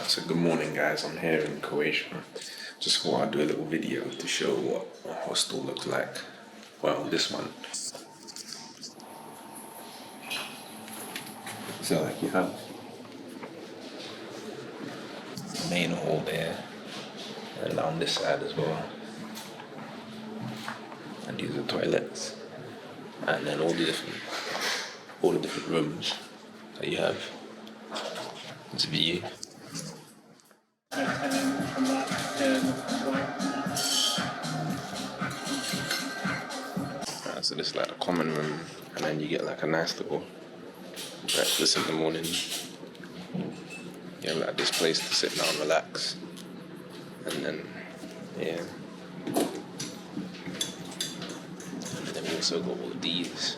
So good morning guys, I'm here in Croatia. Just thought I'd do a little video to show what a hostel looks like. Well, this one. So like you have the main hall there and down this side as well. And these are toilets. And then all the different rooms that you have. This view. So this is like the common room, and then you get like a nice little breakfast in the morning. You have like this place to sit down, relax, and then and then we also got all these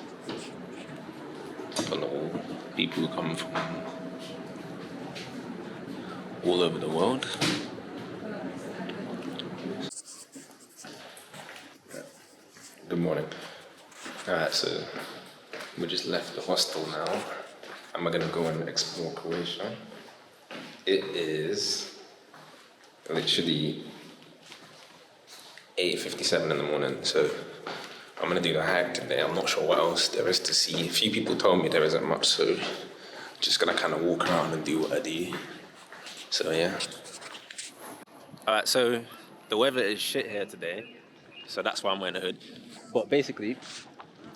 up on the wall. People who come from all over the world. Good morning. Alright, so we just left the hostel now, and we're gonna go and explore Croatia. It is literally 8:57 in the morning, so I'm gonna do the hike today. I'm not sure what else there is to see. A few people told me there isn't much, so just gonna kind of walk around and do what I do. So yeah. Alright, so the weather is shit here today, so that's why I'm wearing a hood. But basically,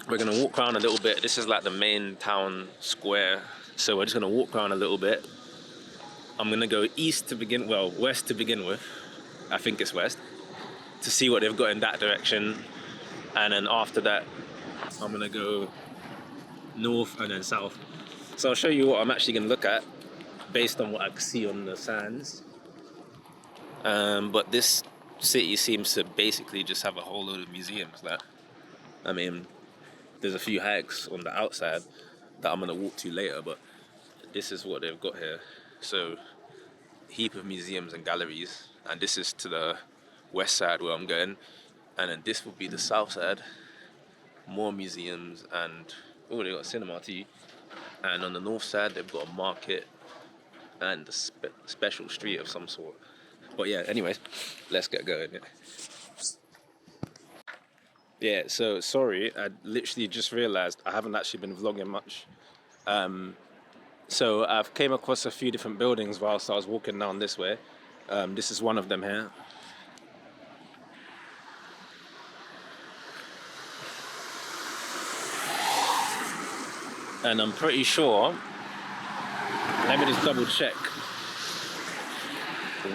we're gonna walk around a little bit. This is like the main town square, so we're just gonna walk around a little bit. I'm gonna go west to begin with. I think it's west, to see what they've got in that direction, and then after that, I'm gonna go north and then south. So I'll show you what I'm actually gonna look at based on what I can see on the sands. But this city seems to basically just have a whole load of museums. There's a few hikes on the outside that I'm gonna walk to later, but this is what they've got here. So, heap of museums and galleries, and this is to the west side where I'm going, and then this will be the south side. More museums and they got a cinema too. And on the north side they've got a market and a special street of some sort. But yeah, anyways, let's get going. Yeah, so sorry, I literally just realized I haven't actually been vlogging much. So I've came across a few different buildings whilst I was walking down this way. This is one of them here. And I'm pretty sure, let me just double check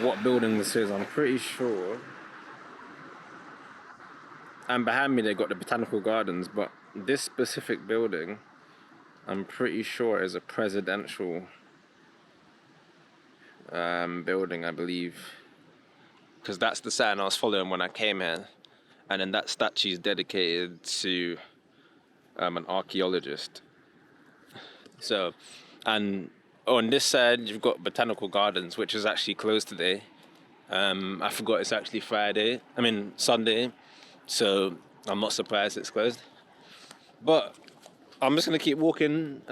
what building this is. I'm pretty sure. And behind me they got the botanical gardens, but this specific building, I'm pretty sure is a presidential building, I believe. Because that's the sign I was following when I came here. And then that statue is dedicated to an archaeologist. So, and on this side you've got botanical gardens, which is actually closed today. I forgot it's actually Sunday. So I'm not surprised it's closed. But I'm just gonna keep walking,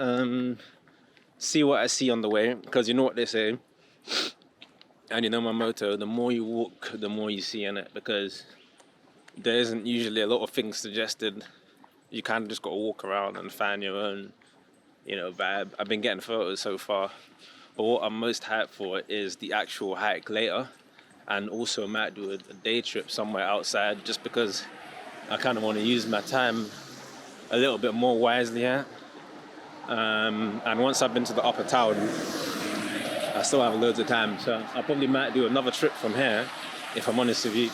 see what I see on the way, because you know what they say, and you know my motto: the more you walk, the more you see in it, because there isn't usually a lot of things suggested. You kind of just gotta walk around and find your own, vibe. I've been getting photos so far, but what I'm most hyped for is the actual hike later, and also might do a day trip somewhere outside, just because I kind of want to use my time a little bit more wisely here. And once I've been to the upper town, I still have loads of time, so I probably might do another trip from here, if I'm honest with you.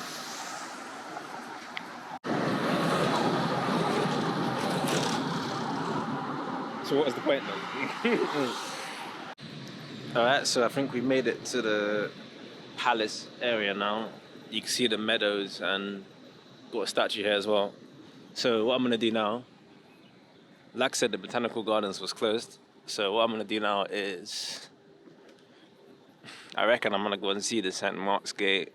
So what was the point then? Alright, so I think we made it to the palace area now. You can see the meadows and got a statue here as well. So what I'm gonna do now, like I said, the botanical gardens was closed. So what I'm gonna do now is, I reckon I'm gonna go and see the St. Mark's Gate.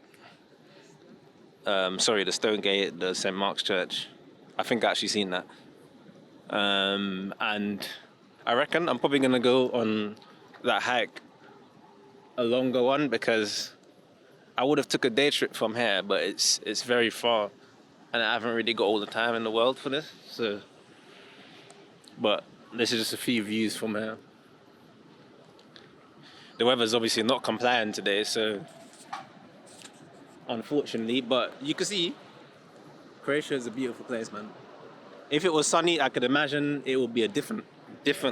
The Stone Gate, the St. Mark's Church. I think I actually seen that. And I reckon I'm probably gonna go on that hike a longer one because I would have took a day trip from here, but it's very far, and I haven't really got all the time in the world for this. So, but this is just a few views from here. The weather's obviously not compliant today, so unfortunately, but you can see Croatia is a beautiful place, man. If it was sunny, I could imagine it would be a different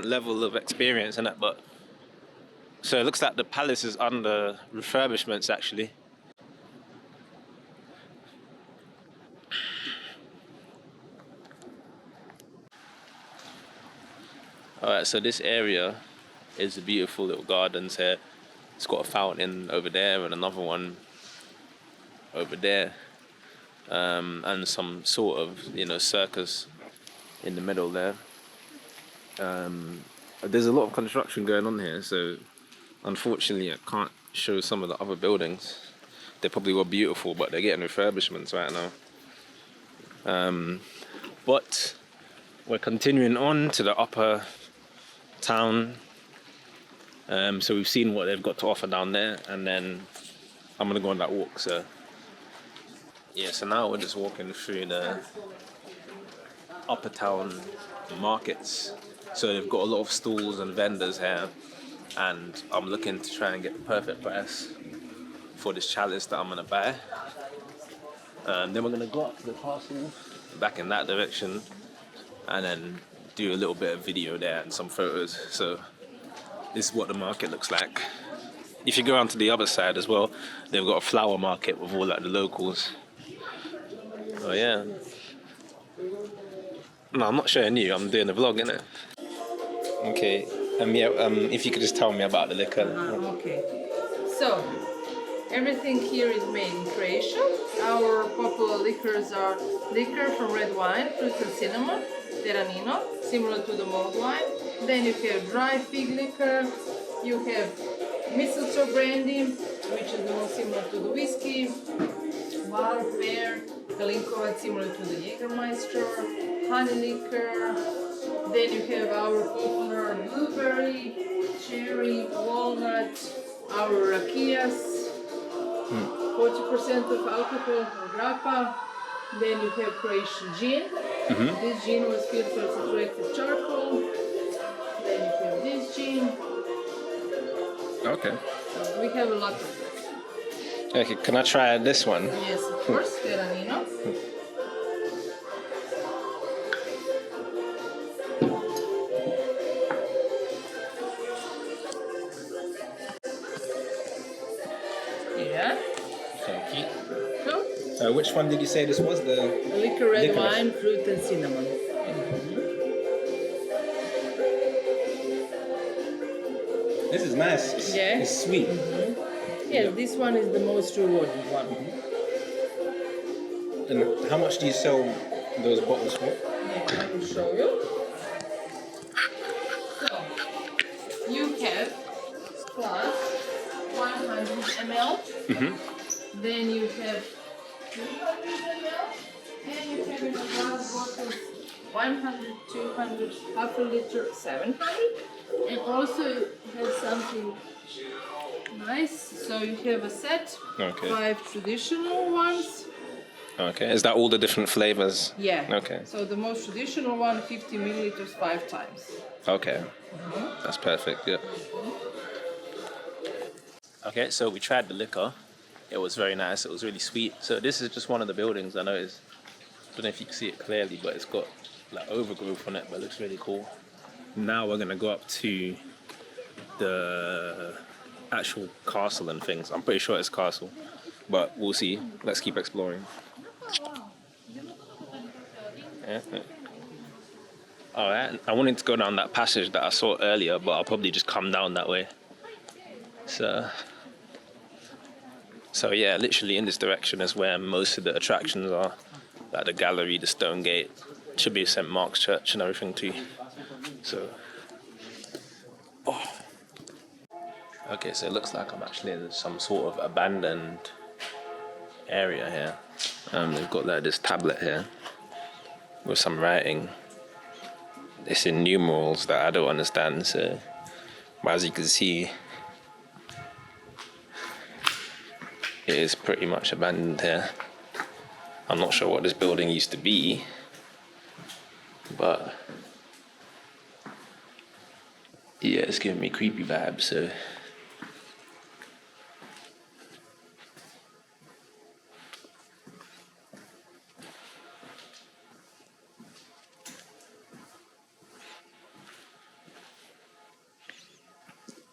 level of experience in it. But so it looks like the palace is under refurbishments actually. All right, so this area is the beautiful little gardens here. It's got a fountain over there and another one over there, and some sort of, you know, circus in the middle there. There's a lot of construction going on here, so unfortunately I can't show some of the other buildings. They probably were beautiful, but they're getting refurbishments right now. But we're continuing on to the upper town. So we've seen what they've got to offer down there, and then I'm gonna go on that walk. So yeah, so now we're just walking through the upper town markets. So they've got a lot of stalls and vendors here, and I'm looking to try and get the perfect price for this chalice that I'm gonna buy. Then we're gonna go up to the castle, back in that direction, and then do a little bit of video there and some photos. So this is what the market looks like. If you go around to the other side as well, they've got a flower market with all like the locals. Oh yeah. No, I'm not showing you, I'm doing a vlog, innit? Okay, if you could just tell me about the liquor. Okay, so everything here is made in Croatia. Our popular liquors are liquor from red wine, fruit and cinnamon, teranino, similar to the mulled wine. Then you have dry fig liquor, you have mistletoe brandy, which is the most similar to the whiskey, wild pear, Kalinkovac, similar to the Jägermeister, honey liquor. Then you have our popular blueberry, cherry, walnut, our rakias, 40% of alcohol or grappa. Then you have Croatian gin. This gin was filtered with charcoal. Then you have this gin. Okay. So we have a lot of them. Okay, can I try this one? Yes, of course, teranino. Yeah. Thank you. Cool. So which one did you say this was? The Liquor, red licorice. wine, fruit and cinnamon. This is nice. It's sweet. Yes, this one is the most rewarding one. And how much do you sell those bottles for? Yeah, I will show you. So, you have plus 100 ml. Then you have 200 ml. And you have in the glass bottles 100, 200, half a liter, 700. And also you have something nice. So you have a set, Okay. 5 traditional ones. Okay. Is that all the different flavors? Yeah. Okay. So the most traditional one, 50 milliliters 5 times. Okay. That's perfect. Yeah. Okay, so we tried the liquor. It was very nice. It was really sweet. So this is just one of the buildings I noticed. I don't know if you can see it clearly, but it's got like overgrowth on it, but it looks really cool. Now we're gonna go up to the actual castle and things. I'm pretty sure it's castle, but we'll see. Let's keep exploring. Yeah. All right. I wanted to go down that passage that I saw earlier, but I'll probably just come down that way. So yeah, literally in this direction is where most of the attractions are, like the gallery, the stone gate. Should be St. Mark's Church and everything too. So, okay, so it looks like I'm actually in some sort of abandoned area here. They've got like this tablet here with some writing. It's in numerals that I don't understand. So, but as you can see, it is pretty much abandoned here. I'm not sure what this building used to be, but yeah, it's giving me creepy vibes, so.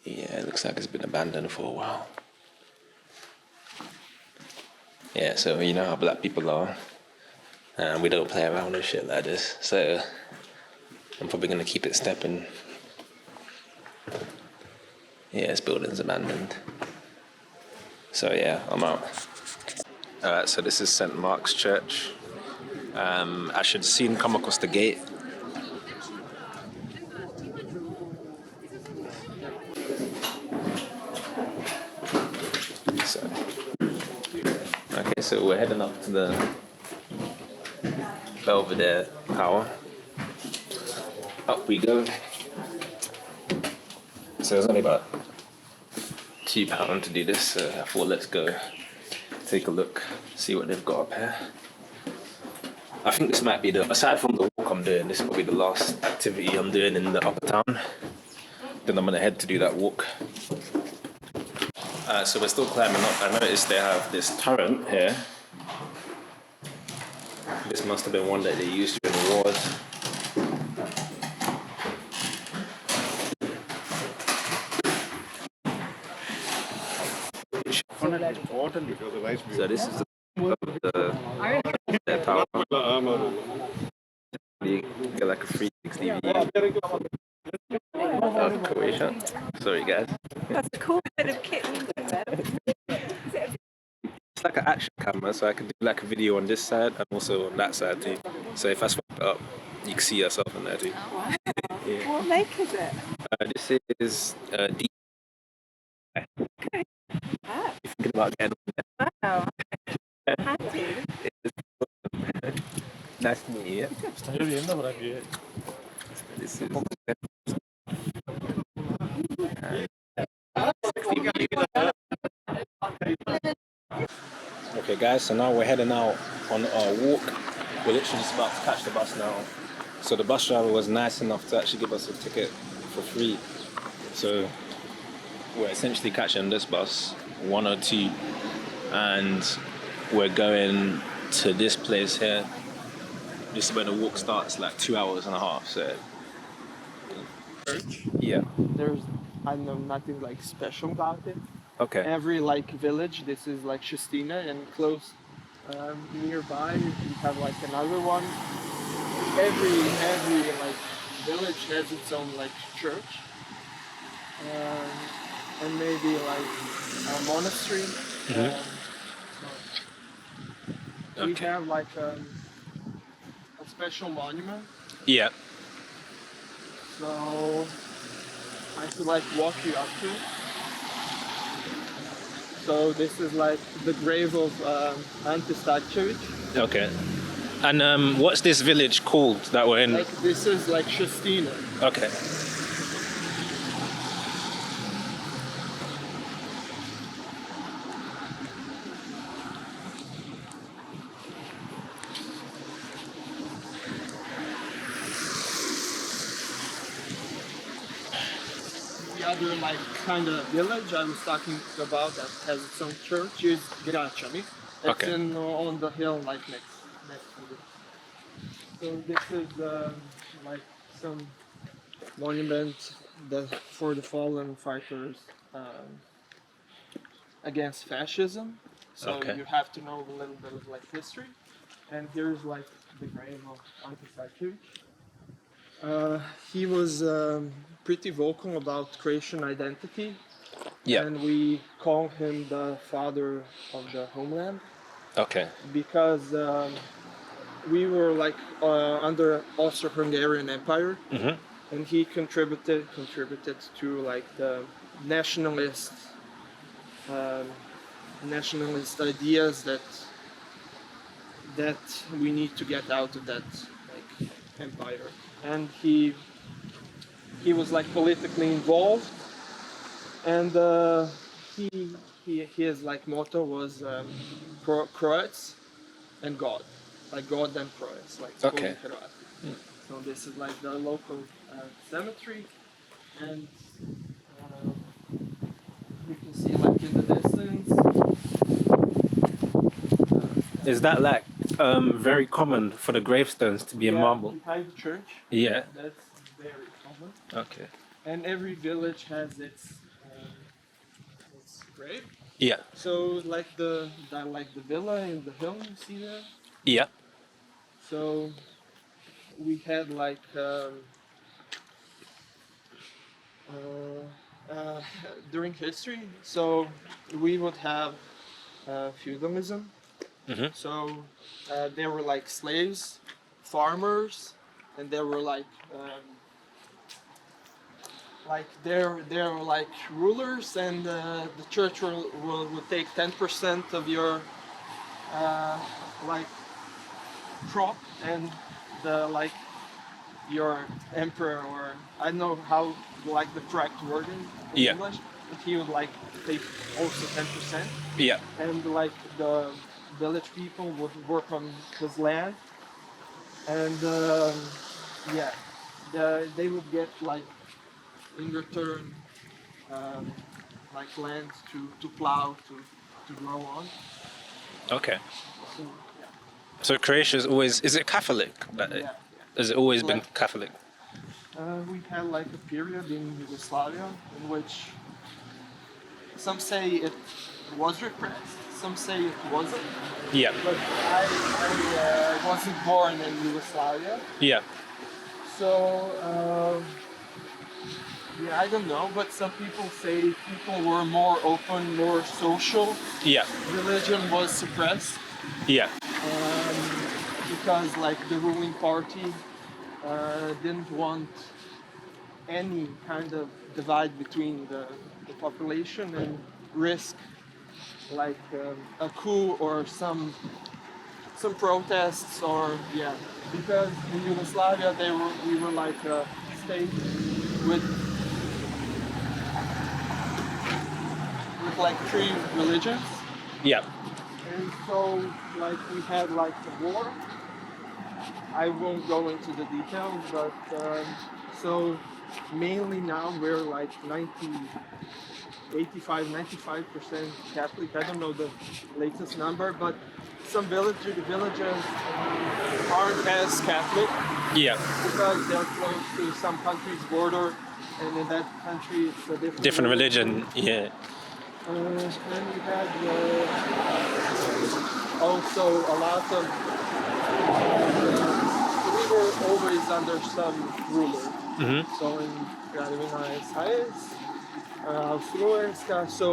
Yeah, it looks like it's been abandoned for a while. Yeah, so you know how black people are. We don't play around with shit like this, so I'm probably gonna keep it stepping. Yeah, this building's abandoned. So yeah, I'm out. Alright, so this is St. Mark's Church. I should have seen come across the gate. So, okay, so we're heading up to the Belvedere Tower. Up we go. So it's only about £2 to do this, so I thought let's go take a look, see what they've got up here. I think this might be aside from the walk I'm doing, this is probably the last activity I'm doing in the upper town. Then I'm gonna head to do that walk. So we're still climbing up. I noticed they have this turret here. This must have been one that they used during the wars. So this is the tower. You get like a free 60 of Croatia. Sorry guys. That's a cool bit of kit. It's like an action camera, so I can do like a video on this side and also on that side too. So if I swipe it up, you can see yourself in there too. Wow. Yeah. What make is it? This is D. Okay. Ah, You're thinking about getting wow. Handy. Nice to meet you. This is okay guys, so now we're heading out on our walk. We're literally just about to catch the bus now. So the bus driver was nice enough to actually give us a ticket for free. So we're essentially catching this bus, 102, and we're going to this place here. This is where the walk starts, like 2 hours and a half. So yeah. There's, I know, nothing like special about it. Okay. Every like village, this is like Šestina, and close nearby you have like another one. Every like village has its own like church, and maybe like a monastery. We Okay. have like a special monument. Yeah. So I could like walk you up to it. So this is like the grave of Ante Starčević. Okay. And what's this village called that we're in? Like this is like Šestina. Okay. The other like kind of village I was talking about that has its own church is Gračani. It's Okay. on the hill like next to it. So this is like some monument for the fallen fighters against fascism. So Okay. you have to know a little bit of like history. And here's like the grave of Ante Starčević. He was pretty vocal about Croatian identity. Yeah. And we call him the father of the homeland Okay. because we were like under Austro-Hungarian Empire, and he contributed to like the nationalist ideas that we need to get out of that like empire. And he was like politically involved, and his like motto was Croats and God, like God and Croats, like Okay. Croat. So this is like the local cemetery, and you can see like in the distance. Is that like very common for the gravestones to be in marble? Behind the church. Yeah. That's very common. Okay. And every village has its grave. Yeah. So like the villa in the hill, you see there. Yeah. So we had like during history. So we would have feudalism. Mhm. So there were like slaves, farmers, and there were there were like rulers, and the church would take 10% of your like crop, and the like your emperor, or I don't know how like the correct wording in Yeah. English, but he would like take also 10%, Yeah. and like the village people would work on his land, and yeah, they would get like in return like land to plow to grow on. Okay. So So Croatia is it Catholic? yeah. Has it always been Like- Catholic? We had like a period in Yugoslavia in which some say it was repressed, some say it wasn't. Yeah. But I wasn't born in Yugoslavia, Yeah. so yeah, I don't know. But some people say people were more open, more social. Yeah. Religion was suppressed Yeah. because like the ruling party didn't want any kind of divide between the population and risk like a coup or some protests, or yeah, because in Yugoslavia we were like a state with like three religions, Yeah. and so like we had like a war. I won't go into the details, but so mainly now we're like 95% Catholic. I don't know the latest number, but some villages aren't as Catholic Yeah. because they're close to some country's border, and in that country it's a Different religion. Yeah. And we had also a lot of. We were always under some ruler. Mhm. So in Kraljevina SHS, Austro-Ugarska. So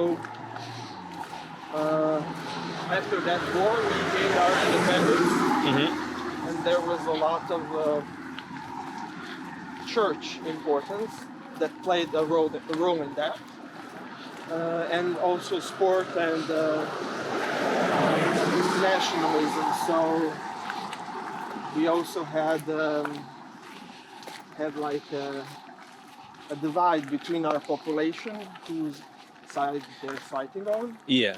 after that war, we gained our independence, Mhm. and there was a lot of church importance that played a role in that, and also sport and nationalism. So we also had like a divide between our population, whose side they're fighting on, Yeah.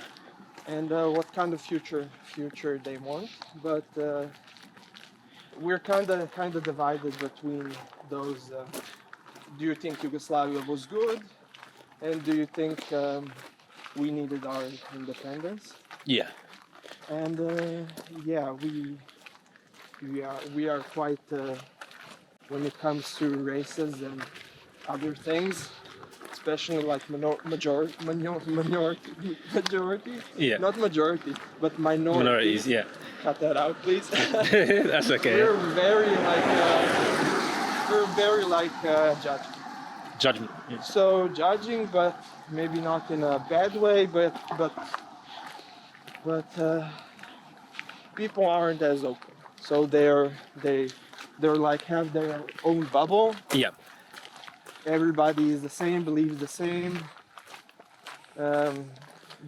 and what kind of future they want. But we're kind of divided between those. Do you think Yugoslavia was good, and do you think we needed our independence? Yeah. And yeah, we are quite when it comes to races and other things, especially like majority, Yeah. not majority, but minorities. Minorities. Yeah. Cut that out, please. That's okay. We're very like judging. Judgment. Yeah. So judging, but maybe not in a bad way, but people aren't as open. So they're like have their own bubble. Yeah. Everybody is the same, believes the same.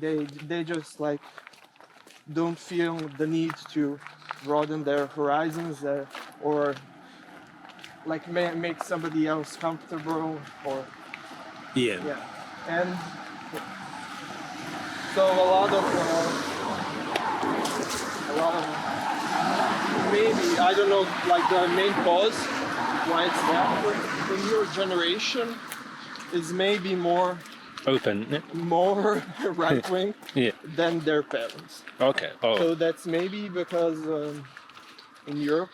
They just like don't feel the need to broaden their horizons or like make somebody else comfortable or Yeah. yeah. And So a lot of maybe I don't know like the main cause why it's that, but in your generation is maybe more Open. Yeah. right wing Yeah. than their parents. Okay. Oh. So that's maybe because in Europe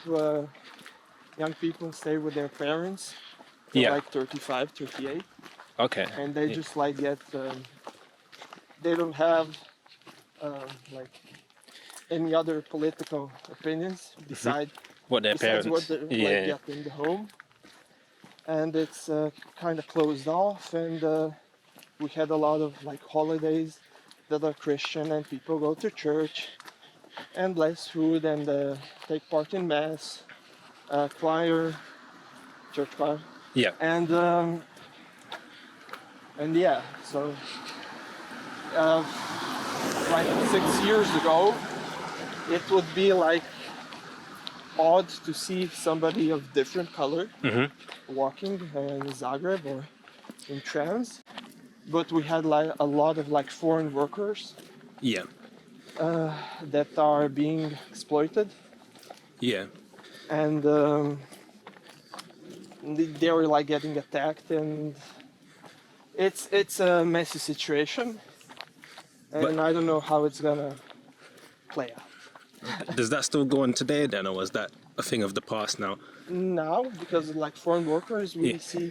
young people stay with their parents till Yeah. like 35, 38, Okay. and they Yeah. just like get they don't have like any other political opinions besides What their besides what parents. they like get in the home, and it's kind of closed off. And we had a lot of like holidays that are Christian, and people go to church and bless food and take part in mass, choir, church choir, Yeah. and yeah, so like 6 years ago, it would be like odd to see somebody of different color walking in Zagreb or in trams, but we had like a lot of like foreign workers Yeah. that are being exploited, Yeah. and they were like getting attacked, and it's a messy situation, and But- I don't know how it's gonna play out Does that still go on today then, or was that a thing of the past now? now, because like foreign workers we Yeah. see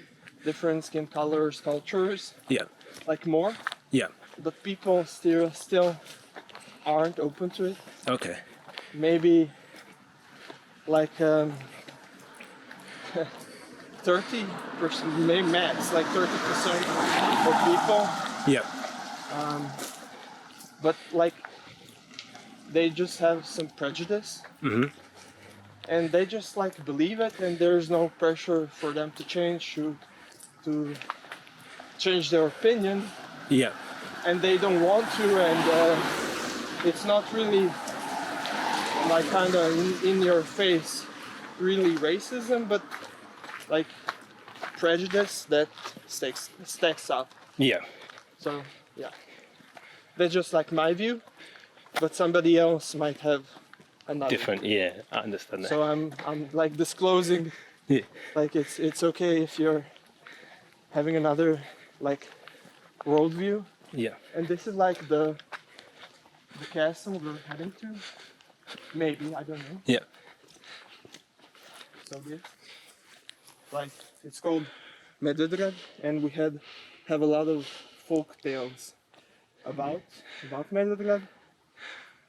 different skin colors, cultures, Yeah. like more, Yeah. but people still aren't open to it. Okay. Maybe like 30%, maybe max, like 30% of people, Yeah. but like they just have some prejudice, and they just like believe it, and there's no pressure for them to to change their opinion, Yeah. and they don't want to, and it's not really like kind of in your face really racism, but like prejudice that stacks up. Yeah. So yeah, that's just like my view, but somebody else might have another. Different. Yeah. I understand that. So I'm like disclosing, Yeah. like it's okay if you're having another like worldview. Yeah. And this is like the castle we're heading to. Maybe, I don't know. Yeah. So this, like it's called Medvedgrad, and we have a lot of folk tales about Medvedgrad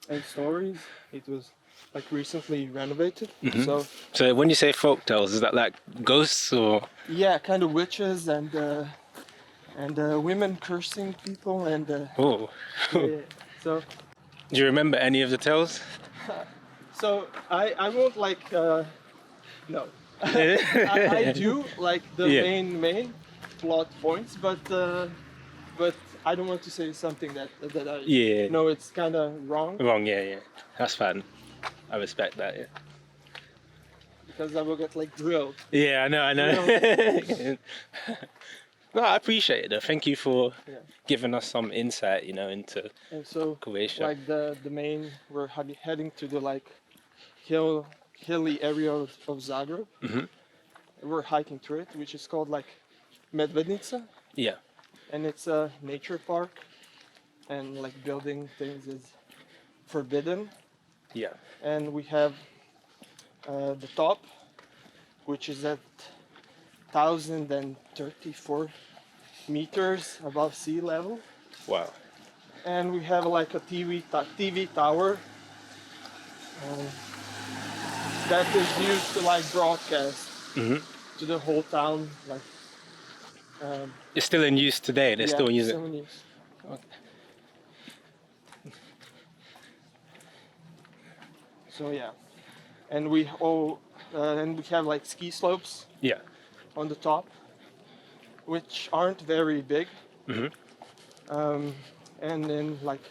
and stories. It was like recently renovated, so So when you say folk tales, is that like ghosts or? yeah, kind of witches and women cursing people and Oh. yeah. So Do you remember any of the tales? I won't like no. I do like the Yeah. main plot points, but I don't want to say something that I Yeah. know it's kind of wrong, Wrong. Yeah. Yeah. That's fine. I respect that. Yeah. because I will get like drilled. Yeah. I know. I know. No, I appreciate it though. Thank you for Yeah. giving us some insight, into And so Croatia. like the main, we're heading to the like hilly area of Zagreb. We're hiking through it, which is called like Medvednica, Yeah. and it's a nature park, and like building things is forbidden. Yeah. And we have the top, which is at 1,034 meters above sea level, Wow. and we have like a TV tower that is used to like broadcast to the whole town. Like It's still in use today. They're still using still in use. So yeah, and we have like ski slopes Yeah. on the top, which aren't very big. And then like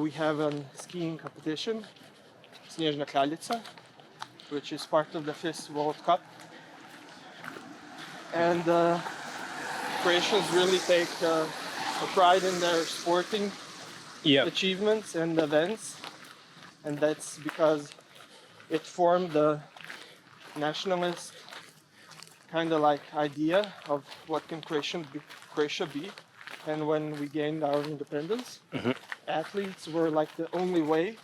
we have a skiing competition, Snežna Kraljica, which is part of the FIS World Cup. And Croatians really take a pride in their sporting Yeah. achievements and events, and that's because it formed the nationalist kind of like idea of what can Croatia be. And when we gained our independence, athletes were like the only way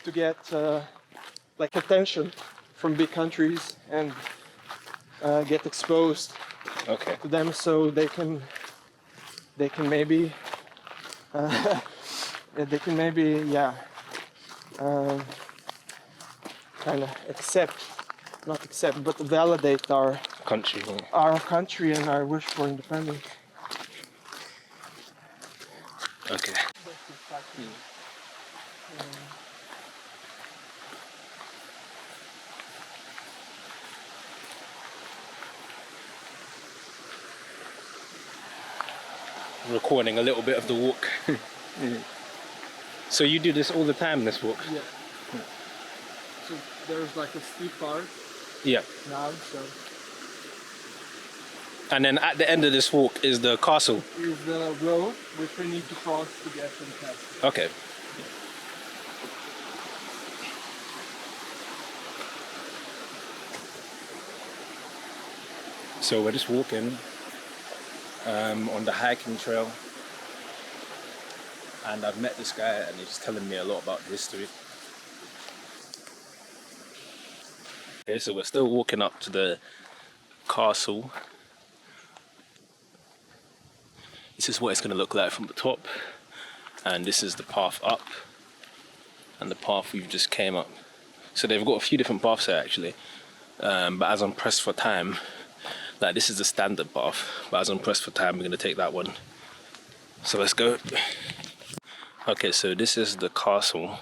to get like attention from big countries and get exposed Okay. to them, so they can maybe yeah, kind of not accept but validate Country. our country and our wish for independence. Okay. Recording a little bit of the walk. So you do this all the time, this walk? Yeah. So there's like a steep part Yeah. now, so And then at the end of this walk is the castle. is the road which we need to cross to get to the castle. Okay. So we're just walking on the hiking trail, and I've met this guy and he's telling me a lot about the history. Okay, so we're still walking up to the castle. This is what it's going to look like from the top, and this is the path up and the path we've just came up. So they've got a few different paths here actually, but as I'm pressed for time, like this is the standard path, but as I'm pressed for time, we're going to take that one. So let's go. Okay, so this is the castle.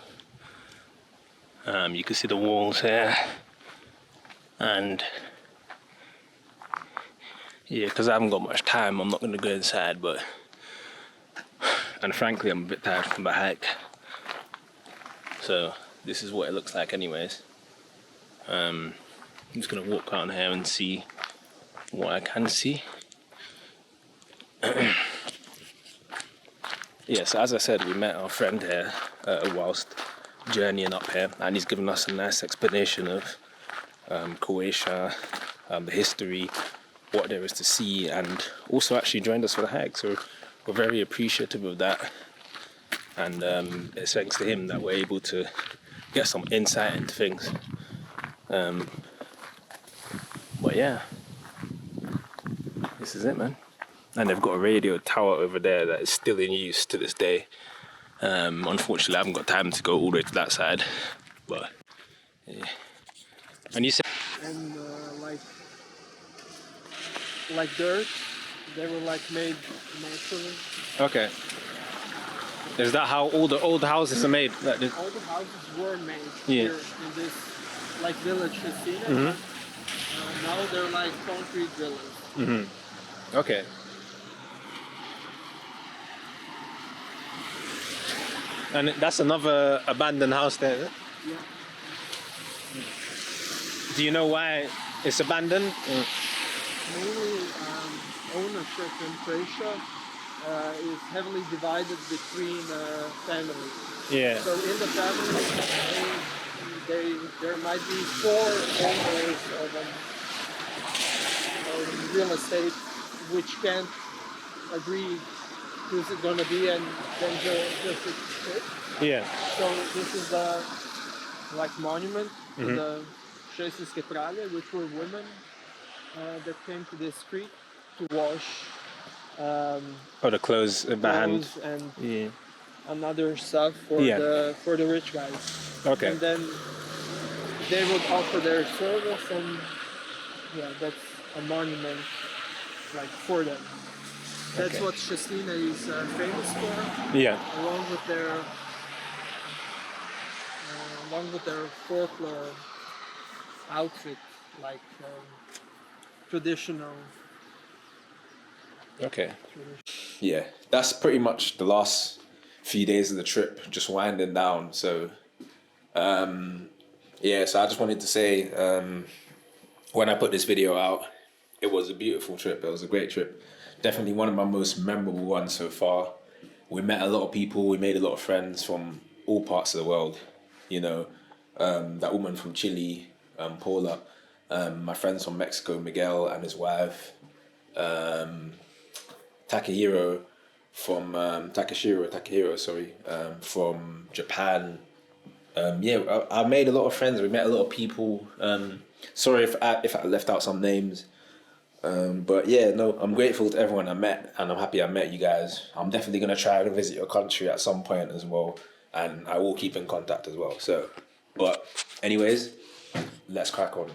You can see the walls here, and yeah, because I haven't got much time, I'm not going to go inside, and frankly I'm a bit tired from the hike, so this is what it looks like anyways. I'm just going to walk around here and see what I can see. Yeah, so as I said, we met our friend here whilst journeying up here, and he's given us a nice explanation of Croatia, the history, what there is to see, and also actually joined us for the hike. So we're very appreciative of that, and it's thanks to him that we're able to get some insight into things. But yeah, this is it, man. And they've got a radio tower over there that is still in use to this day. Unfortunately, I haven't got time to go all the way to that side, but yeah. And you said, And like dirt, they were like made naturally. okay, is that how all the old houses are made? All the houses were made Yeah. here in this like village, Scenic. Mhm. Now they're like concrete villas. Okay. And that's another abandoned house there, is it? Yeah. Do you know why it's abandoned? Mainly ownership in Croatia is heavily divided between families. Yeah. So in the family, there might be 4 owners of real estate which can't agree who's it going to be, and then just it. Yeah. So this is the like monument to the Šestinske kralje, which were women that came to this creek to wash Oh, the clothes by hand. clothes and Yeah. another stuff for Yeah. the rich guys. Okay. And then they would offer their service, and yeah, that's a monument like for them. That's Okay. what Šestina is famous for, Yeah. along with their folklore outfit, like traditional. Okay. Yeah, that's pretty much the last few days of the trip, just winding down. So, yeah, so I just wanted to say, when I put this video out, it was a beautiful trip. It was a great trip. Definitely one of my most memorable ones so far. we met a lot of people. We made a lot of friends from all parts of the world. You know, that woman from Chile, Paula. My friends from Mexico, Miguel and his wife. Takahiro from Takahiro, sorry, from Japan. I made a lot of friends. We met a lot of people. Sorry if I left out some names. But yeah, no, I'm grateful to everyone I met, and I'm happy I met you guys. I'm definitely gonna try and visit your country at some point as well, and I will keep in contact as well. So, but anyways, let's crack on.